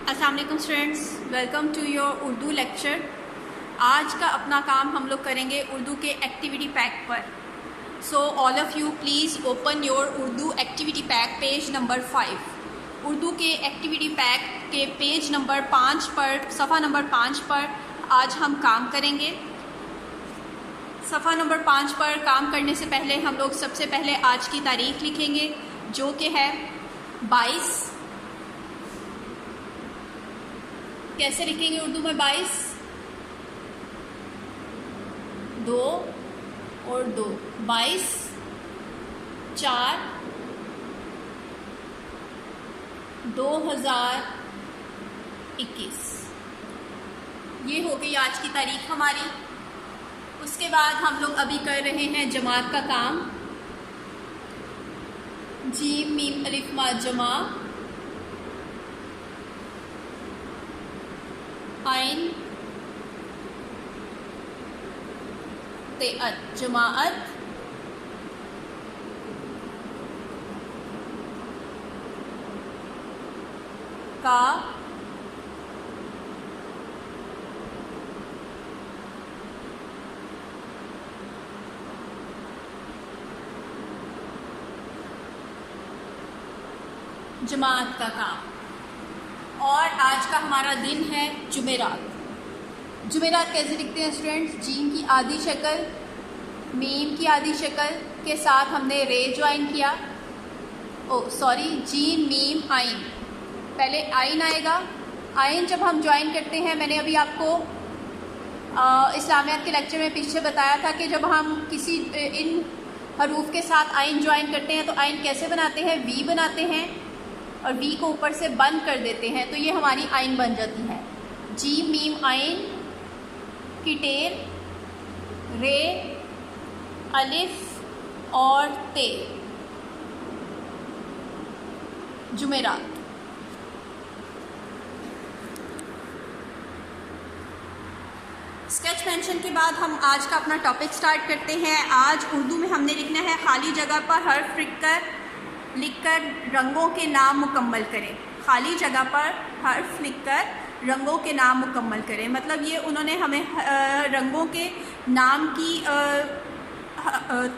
अस्सलाम वालेकुम students, welcome to your Urdu lecture. आज का अपना काम हम लोग करेंगे उर्दू के एक्टिविटी पैक पर। So all of you please open your Urdu activity pack page number 5। Urdu के एक्टिविटी पैक के पेज नंबर 5 पर, सफ़ा नंबर 5 पर आज हम काम करेंगे। सफ़ा नंबर 5 पर काम करने से पहले हम लोग सबसे पहले आज की तारीख़ लिखेंगे, जो कि है 22। कैसे लिखेंगे उर्दू में 22? 2 और 2, 22 4 2021। ये हो गई आज की तारीख हमारी। उसके बाद हम लोग अभी कर रहे हैं जमात का काम। जीम मीम अलिफ मा जमा, आइन तेअत जमाअत, का जमात का काम। और आज का हमारा दिन है जुमेरात। जुमेरात कैसे लिखते हैं स्टूडेंट्स? जीम की आधी शक्ल, मीम की आधी शक्ल के साथ हमने रे ज्वाइन किया। जीम मीम आइन, पहले आइन आएगा। आइन जब हम ज्वाइन करते हैं, मैंने अभी आपको इस्लामियात के लेक्चर में पीछे बताया था कि जब हम किसी इन हरूफ के साथ आइन ज्वाइन करते हैं तो आइन कैसे बनाते हैं? वी बनाते हैं और वी को ऊपर से बंद कर देते हैं, तो ये हमारी आइन बन जाती है। जीम मीम आइन की टेर, रे, अलिफ और ते, जुमेरात। स्केच पेंशन के बाद हम आज का अपना टॉपिक स्टार्ट करते हैं। आज उर्दू में हमने लिखना है खाली जगह पर हर्फ लिखकर रंगों के नाम मुकम्मल करें। खाली जगह पर हर्फ लिखकर रंगों के नाम मुकम्मल करें, मतलब ये उन्होंने हमें रंगों के नाम की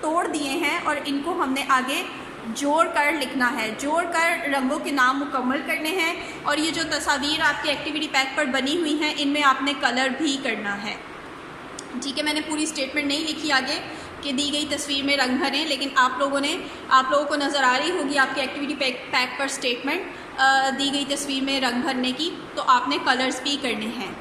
तोड़ दिए हैं और इनको हमने आगे जोड़ कर लिखना है। जोड़ कर रंगों के नाम मुकम्मल करने हैं। और ये जो तस्वीर आपके एक्टिविटी पैक पर बनी हुई हैं, इनमें आपने कलर भी करना है। ठीक है, मैंने पूरी स्टेटमेंट नहीं लिखी आगे कि दी गई तस्वीर में रंग भरें, लेकिन आप लोगों को नज़र आ रही होगी आपकी एक्टिविटी पैक पर स्टेटमेंट दी गई तस्वीर में रंग भरने की, तो आपने कलर्स भी करने हैं।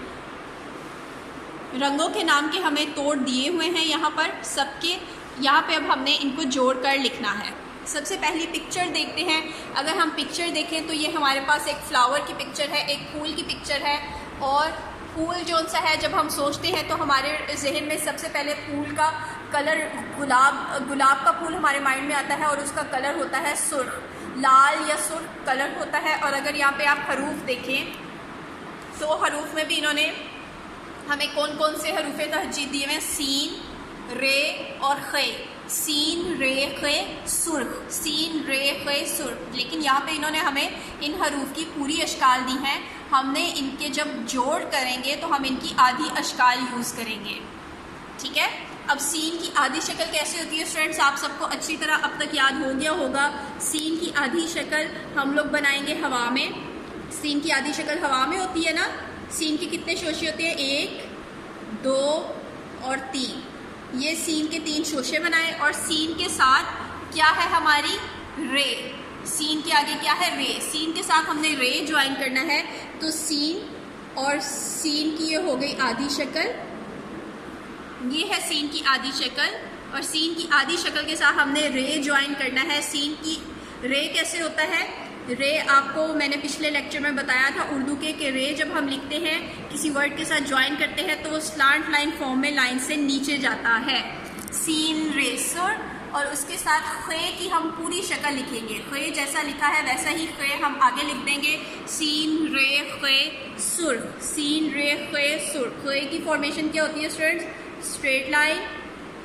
रंगों के नाम के हमें तोड़ दिए हुए हैं यहाँ पर सबके। यहाँ पे अब हमने इनको जोड़ कर लिखना है। सबसे पहली पिक्चर देखते हैं। अगर हम पिक्चर देखें तो ये हमारे पास एक फ्लावर की पिक्चर है, एक फूल की पिक्चर है। और फूल जो सा है, जब हम सोचते हैं तो हमारे जहन में सबसे पहले फूल का कलर गुलाब का फूल हमारे माइंड में आता है और उसका कलर होता है सुर्ख, लाल या सुर्ख कलर होता है। और अगर यहाँ पे आप हरूफ देखें तो हरूफ में भी इन्होंने हमें कौन कौन से हरूफ तहजीद दिए हुए हैं? सीन, रे और खे। सीन रे खे सुर्ख, सीन रे खे सुर्ख। लेकिन यहाँ पे इन्होंने हमें इन हरूफ की पूरी अशकाल दी हैं। हमने इनके जब जोड़ करेंगे तो हम इनकी आधी अशकाल यूज़ करेंगे। ठीक है, अब सीन की आधी शक्ल कैसे होती है स्टूडेंट्स? आप सबको अच्छी तरह अब तक याद हो गया होगा। सीन की आधी शक्ल हम लोग बनाएंगे हवा में। सीन की आधी शक्ल हवा में होती है ना। सीन के कितने शोशे होते हैं? 1, 2 और 3। ये सीन के 3 शोशे बनाए और सीन के साथ क्या है हमारी? रे। सीन के आगे क्या है? रे। सीन के साथ हमने रे ज्वाइन करना है, तो सीन और सीन की ये हो गई आधी शक्ल। ये है सीन की आधी शक्ल और सीन की आधी शक्ल के साथ हमने रे ज्वाइन करना है। सीन की रे कैसे होता है? रे आपको मैंने पिछले लेक्चर में बताया था उर्दू के कि रे जब हम लिखते हैं, किसी वर्ड के साथ ज्वाइन करते हैं, तो वो स्लांट लाइन फॉर्म में लाइन से नीचे जाता है। सीन रे सुर, और उसके साथ खे की हम पूरी शक्ल लिखेंगे। खे जैसा लिखा है वैसा ही खे हम आगे लिख देंगे। सीन रे खे सुर, सीन रे खे सुर। खे की फॉर्मेशन क्या होती है students? Straight line,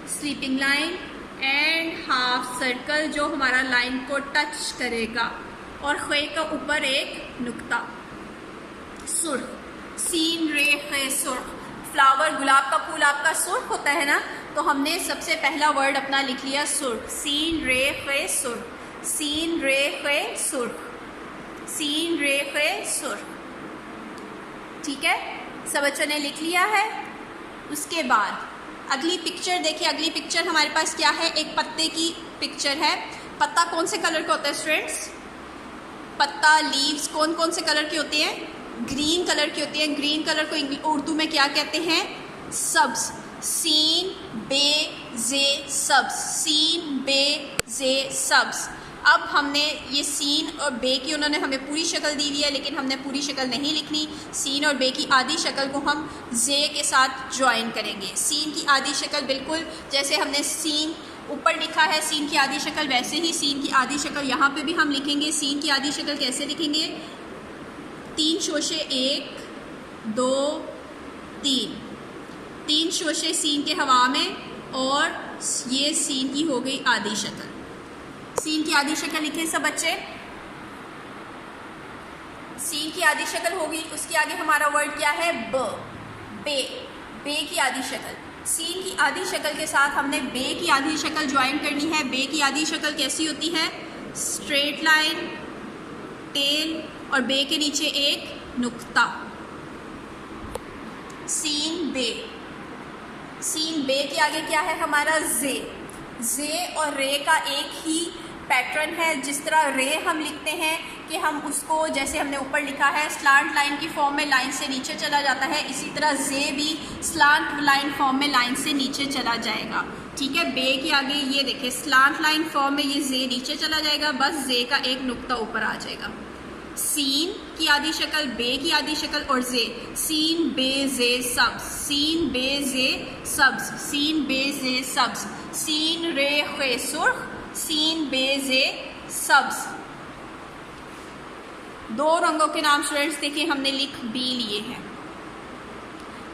sleeping line and half circle जो हमारा लाइन को टच करेगा, और खे का ऊपर एक नुक्ता। सुर्ख, सीन रे खे सुर्ख। फ्लावर, गुलाब का फूल आपका सुर्ख होता है ना, तो हमने सबसे पहला वर्ड अपना लिख लिया सुर्ख, सीन रे खे सुर्ख, सीन रे खे सुर्ख, सीन रे खे सुर्ख। ठीक है, सब बच्चों ने लिख लिया है। उसके बाद अगली पिक्चर देखिए, अगली पिक्चर हमारे पास क्या है, एक पत्ते की पिक्चर है। पत्ता कौन से कलर का होता है स्टूडेंट्स? पत्ता, लीव्स कौन कौन से कलर की होती हैं? ग्रीन कलर की होती है। ग्रीन कलर को उर्दू में क्या कहते हैं? सब्ज, सीन बे जे सब्ज, सीन बे जे सब्ज। अब हमने ये सीन और बे की उन्होंने हमें पूरी शक्ल दी हुई है, लेकिन हमने पूरी शक्ल नहीं लिखनी। सीन और बे की आधी शक्ल को हम जे के साथ ज्वाइन करेंगे। सीन की आधी शक्ल बिल्कुल जैसे हमने सीन ऊपर लिखा है, सीन की आधी शक्ल, वैसे ही सीन की आधी शक्ल यहाँ पे भी हम लिखेंगे। सीन की आधी शक्ल कैसे लिखेंगे? 3 शोशे 1 2 3, 3 शोशे सीन के हवा में, और ये सीन की हो गई आधी शक्ल। सीन की आधी शक्ल लिखे सब बच्चे। सीन की आधी शक्ल होगी, उसके आगे हमारा वर्ड क्या है? ब, बे, बे की आधी शक्ल। सीन की आधी शक्ल के साथ हमने बे की आधी शक्ल ज्वाइन करनी है। बे की आधी शक्ल कैसी होती है? स्ट्रेट लाइन, टेल और बे के नीचे एक नुक्ता। सीन बे, सीन बे के आगे क्या है हमारा? जे। जे और रे का एक ही पैटर्न है। जिस तरह रे हम लिखते हैं कि हम उसको, जैसे हमने ऊपर लिखा है स्लांट लाइन की फॉर्म में लाइन से नीचे चला जाता है, इसी तरह जे भी स्लांट लाइन फॉर्म में लाइन से नीचे चला जाएगा। ठीक है, बे के आगे ये देखिए स्लांट लाइन फॉर्म में ये जे नीचे चला जाएगा, बस जे का एक नुक्ता ऊपर आ जाएगा। सीन की आधी शक्ल, बे की आधी शक्ल और जे। सीन बे जे सब्ज, सीन बे जे सब्ज, सीन बे जे सब्ज, सीन रे खे सुर्ख, सीन बे जे सब्ज। 2 रंगों के नाम स्टूडेंट्स देखिए हमने लिख भी लिए हैं।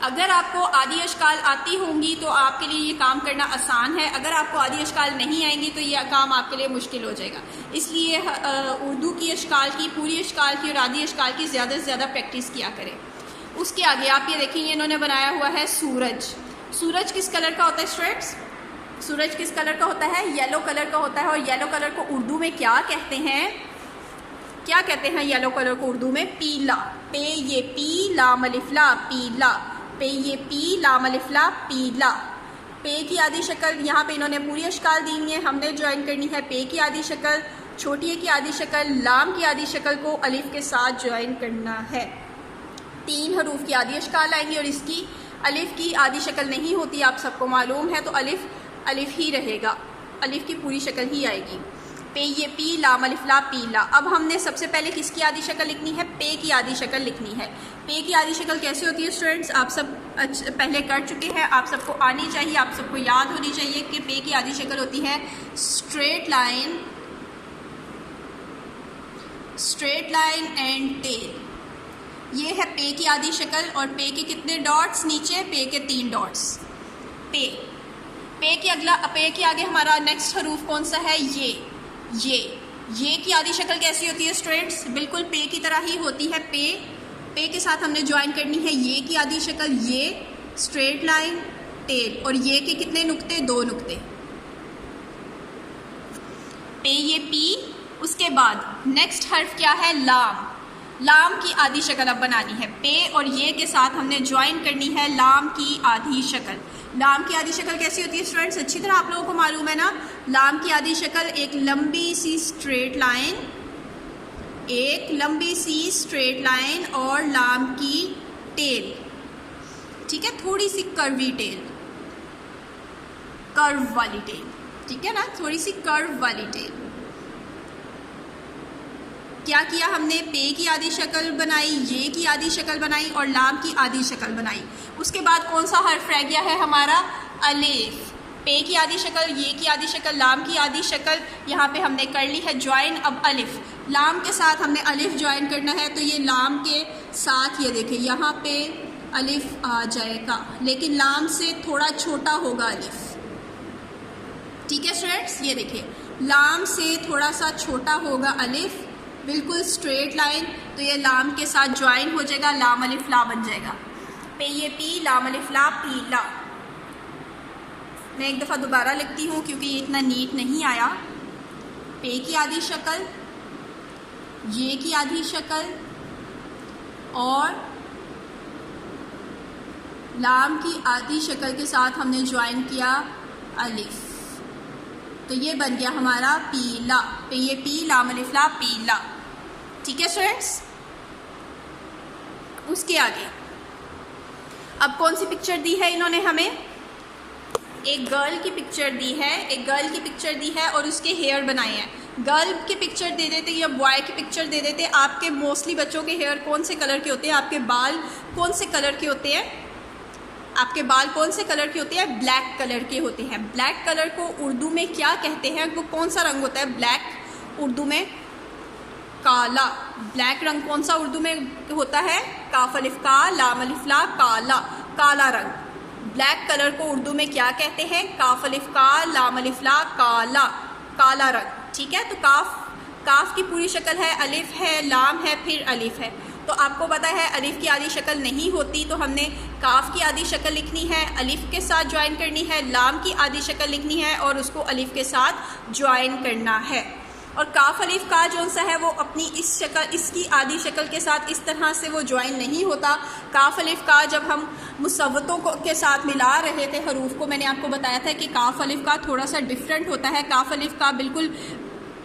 अगर आपको आदि अशकाल आती होंगी तो आपके लिए ये काम करना आसान है। अगर आपको आदि अशकाल नहीं आएंगी तो ये काम आपके लिए मुश्किल हो जाएगा। इसलिए उर्दू की अशकाल की, पूरी अशकाल की और आदि अशकाल की ज़्यादा से ज़्यादा प्रैक्टिस किया करें। उसके आगे आप ये देखेंगे इन्होंने बनाया हुआ है सूरज। सूरज किस कलर का होता है स्टूडेंट्स? सूरज किस कलर का होता है? येलो कलर का होता है। और येलो कलर को उर्दू में क्या कहते हैं? क्या कहते हैं येलो कलर को उर्दू में? पीला। पे ये पी लाम अलिफ ला, पीला। पे ये पी लाम अलिफ ला, पीला। पे की आधी शक्ल यहाँ पे इन्होंने पूरी अशकाल दी हुई है, हमने ज्वाइन करनी है पे की आधी शक्ल, छोटी ए की आधी शक्ल, लाम की आधी शक्ल को अलिफ के साथ ज्वाइन करना है। 3 हरूफ की आधी अशकाल आएंगी और इसकी अलिफ की आधी शक्ल नहीं होती, आप सबको मालूम है, तो अलिफ अलिफ ही रहेगा, अलिफ की पूरी शक्ल ही आएगी। पे ये पी लाम अलिफ ला, पीला। अब हमने सबसे पहले किसकी आधी शक्ल लिखनी है? पे की आधी शक्ल लिखनी है। पे की आधी शक्ल कैसे होती है स्टूडेंट्स? आप सब पहले कर चुके हैं, आप सबको आनी चाहिए, आप सबको याद होनी चाहिए कि पे की आधी शक्ल होती है straight line, straight line and tail. ये है पे की आधी शक्ल। और पे के कितने डॉट्स नीचे? पे के 3 डॉट्स। पे पे के आगे हमारा नेक्स्ट हरूफ कौन सा है? ये की आधी शक्ल कैसी होती है स्टूडेंट्स? बिल्कुल पे की तरह ही होती है। पे के साथ हमने ज्वाइन करनी है ये की आधी शक्ल, ये स्ट्रेट लाइन, टेल। और ये के कितने नुक्ते? 2 नुक्ते। पे ये पी। उसके बाद नेक्स्ट हर्फ क्या है? लाम। लाम की आधी शक्ल अब बनानी है। पे और ये के साथ हमने ज्वाइन करनी है लाम की आधी शक्ल। लाम की आधी शक्ल कैसी होती है स्टूडेंट्स? अच्छी तरह आप लोगों को मालूम है ना। लाम की आधी शक्ल एक लंबी सी स्ट्रेट लाइन, एक लंबी सी स्ट्रेट लाइन और लाम की टेल। ठीक है, थोड़ी सी कर्वी टेल, कर्व वाली टेल। ठीक है ना, थोड़ी सी कर्व वाली टेल। क्या किया हमने? पे की आधी शक्ल बनाई, ये की आधी शक्ल बनाई और लाम की आधी शक्ल बनाई। उसके बाद कौन सा हर्फ रह गया है हमारा? अलिफ। पे की आधी शक्ल, ये की आधी शक्ल, लाम की आधी शक्ल यहाँ पे हमने कर ली है ज्वाइन। अब अलिफ, लाम के साथ हमने अलिफ ज्वाइन करना है, तो ये लाम के साथ ये देखिए यहाँ पे अलिफ आ जाएगा, लेकिन लाम से थोड़ा छोटा होगा अलिफ। ठीक है स्टूडेंट्स, ये देखिए लाम से थोड़ा सा छोटा होगा अलिफ। बिल्कुल स्ट्रेट लाइन, तो ये लाम के साथ ज्वाइन हो जाएगा, लाम अलिफ ला बन जाएगा। पे ये पी, लाम अलिफ ला, पीला। मैं एक दफ़ा दोबारा लिखती हूँ क्योंकि ये इतना नीट नहीं आया। पे की आधी शक्ल, ये की आधी शक्ल और लाम की आधी शक्ल के साथ हमने ज्वाइन किया अलिफ, तो ये बन गया हमारा पीला। पे ये पी, लाम अलिफ ला, पीला। ठीक है स्टूडेंट्स। उसके आगे अब कौन सी पिक्चर दी है इन्होंने हमें? एक गर्ल की पिक्चर दी है, एक गर्ल की पिक्चर दी है और उसके हेयर बनाए हैं। गर्ल की पिक्चर दे देते या बॉय की पिक्चर दे देते, आपके मोस्टली बच्चों के हेयर कौन से कलर के होते हैं? आपके बाल कौन से कलर के होते हैं? आपके बाल कौन से कलर के होते हैं? ब्लैक कलर के होते हैं। ब्लैक कलर को उर्दू में क्या कहते हैं? वो कौन सा रंग होता है? ब्लैक उर्दू में काला। ब्लैक रंग कौन सा उर्दू में होता है? काफ अलिफ का, लाम अलिफ ला, काला, काला रंग। ब्लैक कलर को उर्दू में क्या कहते हैं? काफ अलिफ का, लाम अलिफ ला, काला, काला रंग। ठीक है, तो काफ की पूरी शक्ल है, अलिफ है, लाम है, फिर अलिफ है। तो आपको पता है अलिफ की आधी शक्ल नहीं होती, तो हमने काफ की आधी शक्ल लिखनी है, अलिफ के साथ ज्वाइन करनी है, लाम की आधी शक्ल लिखनी है और उसको अलिफ के साथ ज्वाइन करना है। और काफ अलिफ का जो सा है वो अपनी इस शक्ल, इसकी आधी शक्ल के साथ इस तरह से वो ज्वाइन नहीं होता। काफ अलिफ का जब हम मुसव्वतों को के साथ मिला रहे थे हरूफ को, मैंने आपको बताया था कि काफ अलिफ का थोड़ा सा डिफरेंट होता है। काफ अलिफ का बिल्कुल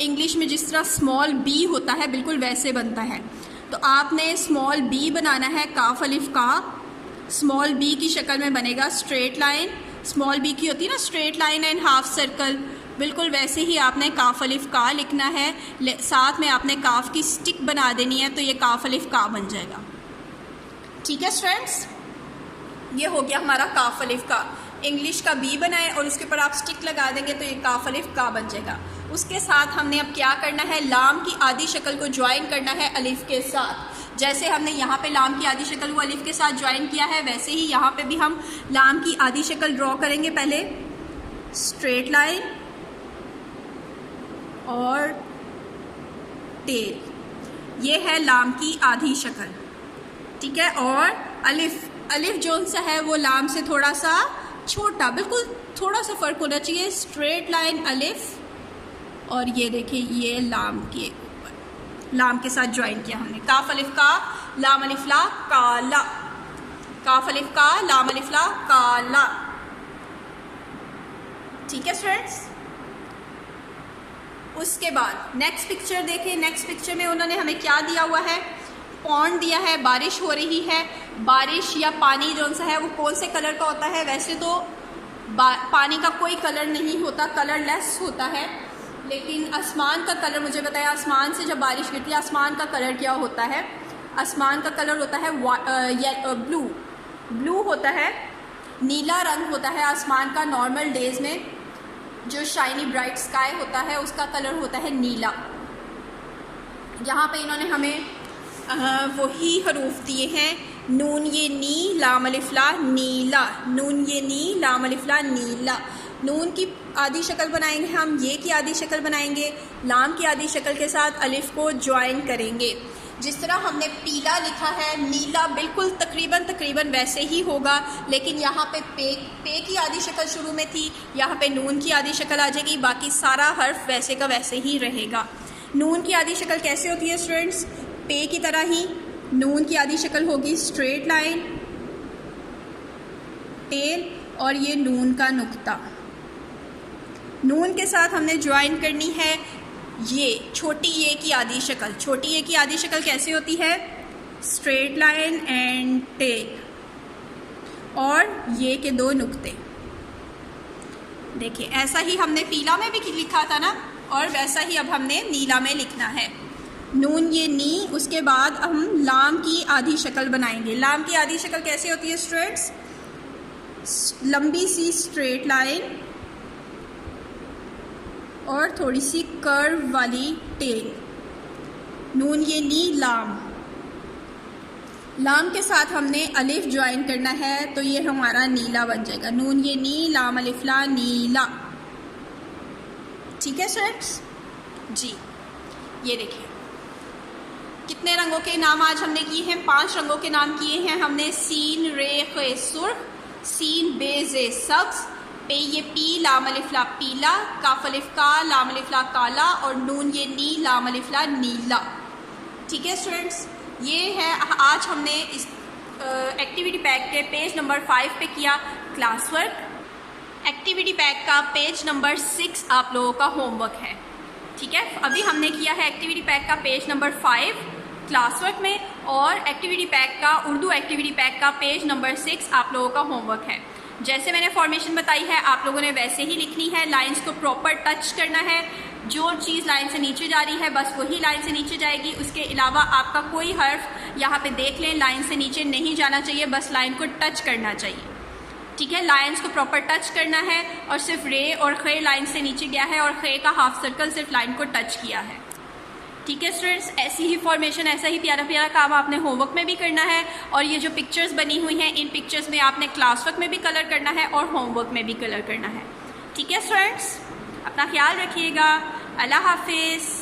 इंग्लिश में जिस तरह स्मॉल बी होता है बिल्कुल वैसे बनता है। तो आपने स्मॉल बी बनाना है काफ अलिफ का। स्मॉल बी की शक्ल में बनेगा स्ट्रेट लाइन। स्मॉल बी की होती है ना straight line and half circle, बिल्कुल वैसे ही आपने काफ अलिफ का लिखना है। साथ में आपने काफ की स्टिक बना देनी है, तो ये काफ अलिफ का बन जाएगा। ठीक है स्टूडेंट्स, ये हो गया हमारा काफ अलिफ का। इंग्लिश का बी बनाए और उसके ऊपर आप स्टिक लगा देंगे तो ये काफ अलिफ का बन जाएगा। उसके साथ हमने अब क्या करना है? लाम की आधी शक्ल को ज्वाइन करना है अलिफ के साथ। जैसे हमने यहाँ पे लाम की आधी शक्ल को अलिफ के साथ ज्वाइन किया है, वैसे ही यहाँ पे भी हम लाम की आधी शक्ल ड्रॉ करेंगे। पहले स्ट्रेट लाइन और टेल, ये है लाम की आधी शक्ल। ठीक है, और अलिफ जो सा है वो लाम से थोड़ा सा छोटा, बिल्कुल थोड़ा सा फर्क होना चाहिए। स्ट्रेट लाइन अलिफ और ये देखिए ये लाम के ऊपर, लाम के साथ ज्वाइन किया हमने। काफ अलिफ का, लाम अलिफ ला, काला। काफ अलिफ का, लाम अलिफ ला, काला। ठीक है स्टूडेंट्स। उसके बाद नेक्स्ट पिक्चर देखें। नेक्स्ट पिक्चर में उन्होंने हमें क्या दिया हुआ है? पॉन्ड दिया है, बारिश हो रही है। बारिश या पानी जो सा है वो कौन से कलर का होता है? वैसे तो पानी का कोई कलर नहीं होता, कलरलेस होता है, लेकिन आसमान का कलर मुझे बताया। आसमान से जब बारिश गिरती है आसमान का कलर क्या होता है? आसमान का कलर होता है ब्लू। ब्लू होता है, नीला रंग होता है आसमान का। नॉर्मल डेज में जो शाइनी ब्राइट स्काई होता है उसका कलर होता है नीला। यहाँ पे इन्होंने हमें वही हरूफ दिए हैं, नून ये नी, लाम अलिफ ला, नीला। नून ये नी, लाम अलिफ ला, नीला। नून की आधी शक्ल बनाएंगे हम, ये की आधी शक्ल बनाएंगे, लाम की आधी शक्ल के साथ अलिफ को ज्वाइन करेंगे। जिस तरह हमने पीला लिखा है, नीला बिल्कुल तकरीबन वैसे ही होगा, लेकिन यहाँ पे पे की आधी शक्ल शुरू में थी, यहाँ पे नून की आधी शक्ल आ जाएगी, बाकी सारा हर्फ वैसे का वैसे ही रहेगा। नून की आधी शक्ल कैसे होती है स्टूडेंट्स? पे की तरह ही नून की आधी शक्ल होगी स्ट्रेट लाइन, टेल और ये नून का नुक्ता। नून के साथ हमने ज्वाइन करनी है ये छोटी ये की आधी शक्ल। छोटी ये की आधी शक्ल कैसे होती है? स्ट्रेट लाइन एंड टेल और ये के दो नुक्ते। देखिए ऐसा ही हमने पीला में भी लिखा था ना, और वैसा ही अब हमने नीला में लिखना है। नून ये नी, उसके बाद हम लाम की आधी शक्ल बनाएंगे। लाम की आधी शक्ल कैसे होती है स्टूडेंट्स? लंबी सी स्ट्रेट लाइन और थोड़ी सी कर्व वाली टेल। नून ये नी, लाम। लाम के साथ हमने अलिफ ज्वाइन करना है, तो ये हमारा नीला बन जाएगा। नून ये नी, लाम अलिफ ला, नीला। ठीक है स्टूडेंट्स जी, ये देखिए कितने रंगों के नाम आज हमने किए हैं? 5 रंगों के नाम किए हैं हमने। सीन रे खे सुर्ख, सीन बे जे सब्ज, पे ये पी लाम अलिफ ला पीला, काफ अलिफ का लाम अलिफ ला काला और नून ये नी लाम अलिफ ला नीला। ठीक है स्टूडेंट्स, ये है आज हमने इस एक्टिविटी पैक के पेज नंबर 5 पे किया क्लास वर्क। एक्टिविटी पैक का पेज नंबर 6 आप लोगों का होमवर्क है। ठीक है, अभी हमने किया है एक्टिविटी पैक का पेज नंबर 5 क्लास वर्क में, और एक्टिविटी पैक का उर्दू एक्टिविटी पैक का पेज नंबर 6 आप लोगों का होमवर्क है। जैसे मैंने फॉर्मेशन बताई है आप लोगों ने वैसे ही लिखनी है। लाइंस को प्रॉपर टच करना है, जो चीज़ लाइन से नीचे जा रही है बस वही लाइन से नीचे जाएगी। उसके अलावा आपका कोई हर्फ यहाँ पे देख लें लाइन से नीचे नहीं जाना चाहिए, बस लाइन को टच करना चाहिए। ठीक है, लाइंस को प्रॉपर टच करना है, और सिर्फ रे और खे लाइन से नीचे गया है और खे का हाफ सर्कल सिर्फ लाइन को टच किया है। ठीक है स्टूडेंट्स, ऐसी ही फॉर्मेशन, ऐसा ही प्यारा प्यारा काम आपने होमवर्क में भी करना है। और ये जो पिक्चर्स बनी हुई हैं इन पिक्चर्स में आपने क्लास वर्क में भी कलर करना है और होमवर्क में भी कलर करना है। ठीक है स्टूडेंट्स, अपना ख्याल रखिएगा। अल्लाह हाफिज़।